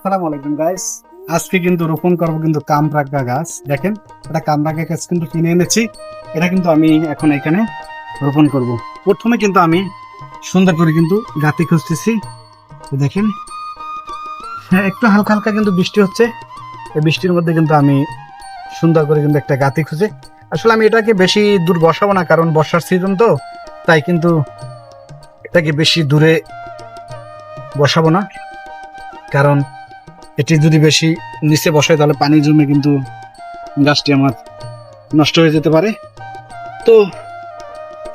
আসসালামু আলাইকুম গাইস। আজকে কিন্তু রোপণ করবো কিন্তু কামরাঙ্গা গাছ। দেখেন, এটা কামরাঙ্গা গাছ কিন্তু কিনে এনেছি। এটা কিন্তু আমি এখন এখানে রোপণ করব। প্রথমে কিন্তু আমি সুন্দর করে কিন্তু গাঁতি খুঁজতেছি। দেখেন, হ্যাঁ, একটু হালকা হালকা কিন্তু বৃষ্টি হচ্ছে। এই বৃষ্টির মধ্যে কিন্তু আমি সুন্দর করে কিন্তু একটা গাঁতি খুঁজে, আসলে আমি এটাকে বেশি দূর বসাবো না, কারণ বর্ষার সিজন তো, তাই কিন্তু এটাকে বেশি দূরে বসাবো না। কারণ এটি যদি বেশি নিচে বসায় তাহলে পানি জমে কিন্তু গাছটি আমার নষ্ট হয়ে যেতে পারে। তো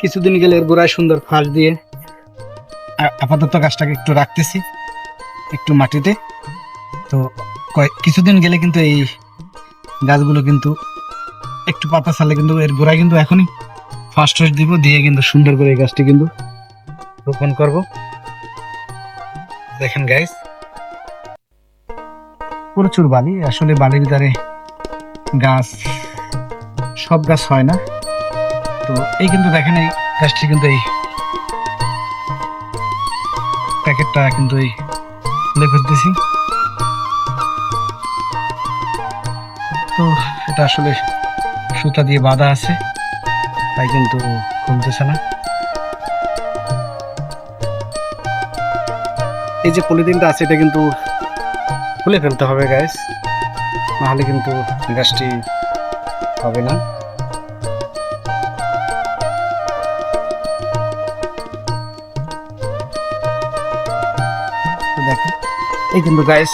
কিছুদিন গেলে এর গোড়ায় সুন্দর ফাঁস দিয়ে আপাতত গাছটাকে একটু রাখতেছি একটু মাটিতে। তো কিছুদিন গেলে কিন্তু এই গাছগুলো কিন্তু একটু পাতা ছাড়লে কিন্তু এর গোড়ায় কিন্তু এখনই ফার্স্ট ফার্স্ট দিব, দিয়ে কিন্তু সুন্দর করে এই গাছটি কিন্তু রোপণ করব। দেখেন গাইস, প্রচুর বালি, আসলে বালির ভিতরে গাছ, সব গাছ হয় না। তো এই কিন্তু দেখেন, এই গাছটি কিন্তু এই প্যাকেটটা কিন্তু এই খুলে ফেলতেছি। তো এটা আসলে সুতা দিয়ে বাঁধা আছে, তাই কিন্তু খুলতেছে না। এই যে পলিথিনটা আছে এটা কিন্তু খুলে ফেলতে হবে গাইস, নাহলে কিন্তু গাছটি হবে না। দেখেন, এই কিন্তু গাইস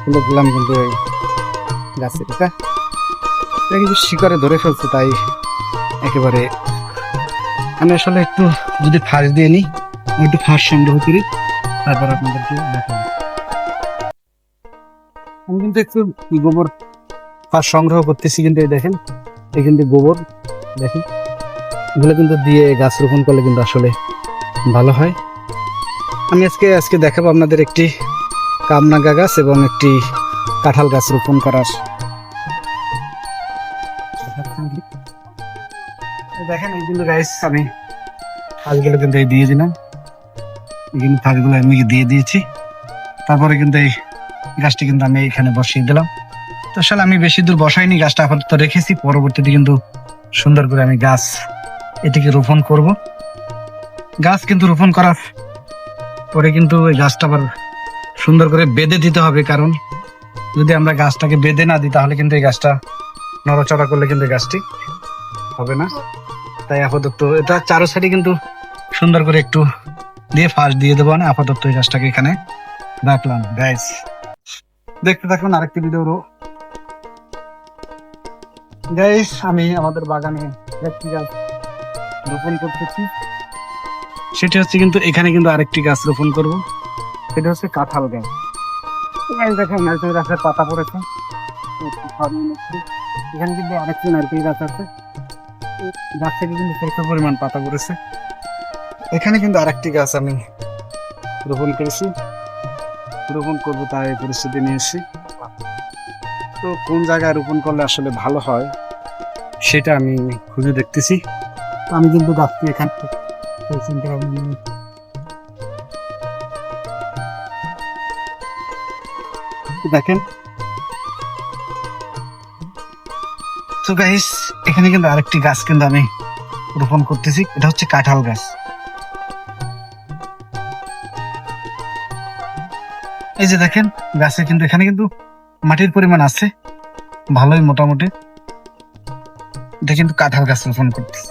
খুলে দিলাম কিন্তু এই গাছের এটা কিন্তু শিকড়ে ধরে ফেলছে, তাই একেবারে আমি আসলে একটু যদি ফাঁস দিয়ে নিই, আমি একটু ফাঁস সংগ্রহ করি, তারপর আপনাদেরকে দেখাবো। আমি কিন্তু একটু গোবর ফাঁস সংগ্রহ করতেছি, কিন্তু এই দেখেন, এই কিন্তু গোবর, দেখেন এগুলো কিন্তু দিয়ে গাছ রোপণ করলে কিন্তু আসলে ভালো হয়। আমি আজকে দেখাবো আপনাদের একটি কামরাঙ্গা গাছ এবং একটি কাঁঠাল গাছ রোপণ করার। দেখেন, এই কিন্তু গাছ আমি ফাঁসগুলো কিন্তু এই দিয়ে দিলাম, এই কিন্তু ফাঁসগুলো আমি দিয়ে দিয়েছি। তারপরে কিন্তু এই গাছটি কিন্তু আমি এখানে বসিয়ে দিলাম। তো আসলে আমি বেশি দূর বসাইনি, গাছটা আপাতত রেখেছি, পরবর্তীতে কিন্তু সুন্দর করে আমি গাছ এটিকে রোপণ করব। গাছ কিন্তু রোপণ করার পরে কিন্তু ওই গাছটা আবার সুন্দর করে বেঁধে দিতে হবে, কারণ যদি আমরা গাছটাকে বেঁধে না দিই তাহলে কিন্তু এই গাছটা নড়াচড়া করলে কিন্তু এই গাছটি হবে না। তাই আপাতত এটা চারো সাইডে কিন্তু সুন্দর করে একটু দিয়ে ফাঁস দিয়ে দেবো না। আপাতত এই গাছটাকে এখানে রাখলাম গাইস। দেখতে থাকুন আরেকটি ভিডিও গাইস। আমি আমাদের বাগানে একটি গাছ রোপণ করতেছি, সেটা হচ্ছে কিন্তু এখানে কিন্তু আরেকটি গাছ রোপণ করব, সেটা হচ্ছে কাঁঠাল গাছ। দেখেন, নারকেল গাছের পাতা পড়েছে, এখানে কিন্তু আরেকটি নারকেল গাছ আছে, গাছ থেকে কিন্তু প্রচুর পরিমাণ পাতা পড়েছে। এখানে কিন্তু আরেকটি গাছ আমি রোপণ করেছি, রোপণ করবো তাই পরিস্থিতি নিয়ে এসেছি। তো কোন জায়গায় রোপণ করলে আসলে ভালো হয় সেটা আমি খুঁজে দেখতেছি। আমি কিন্তু গাছটি এখান দেখেন। তো গাইস, এখানে কিন্তু আরেকটি গাছ কিন্তু আমি রোপণ করতেছি, এটা হচ্ছে কাঁঠাল গাছ। এই যে দেখেন, গাছে কিন্তু এখানে কিন্তু মাটির পরিমাণ আছে ভালোই, মোটামুটি। এটা কিন্তু কাঁঠাল গাছ রোপণ করতেছি।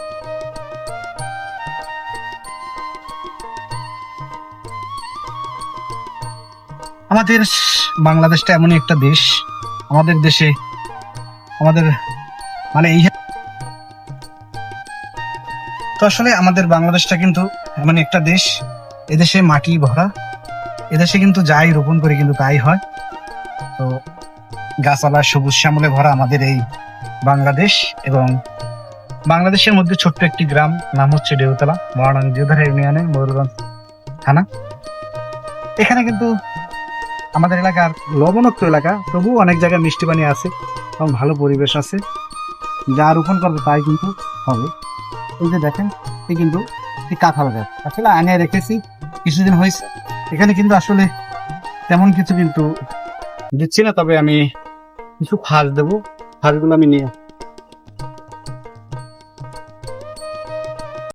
আমাদের বাংলাদেশটা এমনই একটা দেশ, আমাদের দেশে আমাদের মানে এই, তো আসলে আমাদের বাংলাদেশটা কিন্তু এমন একটা দেশ, এদেশে মাটি ভরা, এদেশে কিন্তু যাই রোপণ করে কিন্তু তাই হয়। তো গাছপালা সবুজ শ্যামলে ভরা আমাদের এই বাংলাদেশ, এবং বাংলাদেশের মধ্যে ছোট্ট একটি গ্রাম, নাম হচ্ছে দেউতলা, মহারানী জিউধারা ইউনিয়নে, ময়ূরগঞ্জ থানা। এখানে কিন্তু আমাদের এলাকার লবণাক্ত এলাকা, তবুও অনেক জায়গায় মিষ্টি পানি আছে এবং ভালো পরিবেশ আছে, যা রোপণ করবে তাই কিন্তু হবে। এই যে দেখেন, এই কিন্তু কাঁঠাল গাছ আসলে আনিয়ে রেখেছি, কিছুদিন হয়েছে। এখানে কিন্তু আসলে তেমন কিছু কিন্তু দিচ্ছি না, তবে আমি কিছু ফাঁস দেবো, ফাঁসগুলো আমি নিয়ে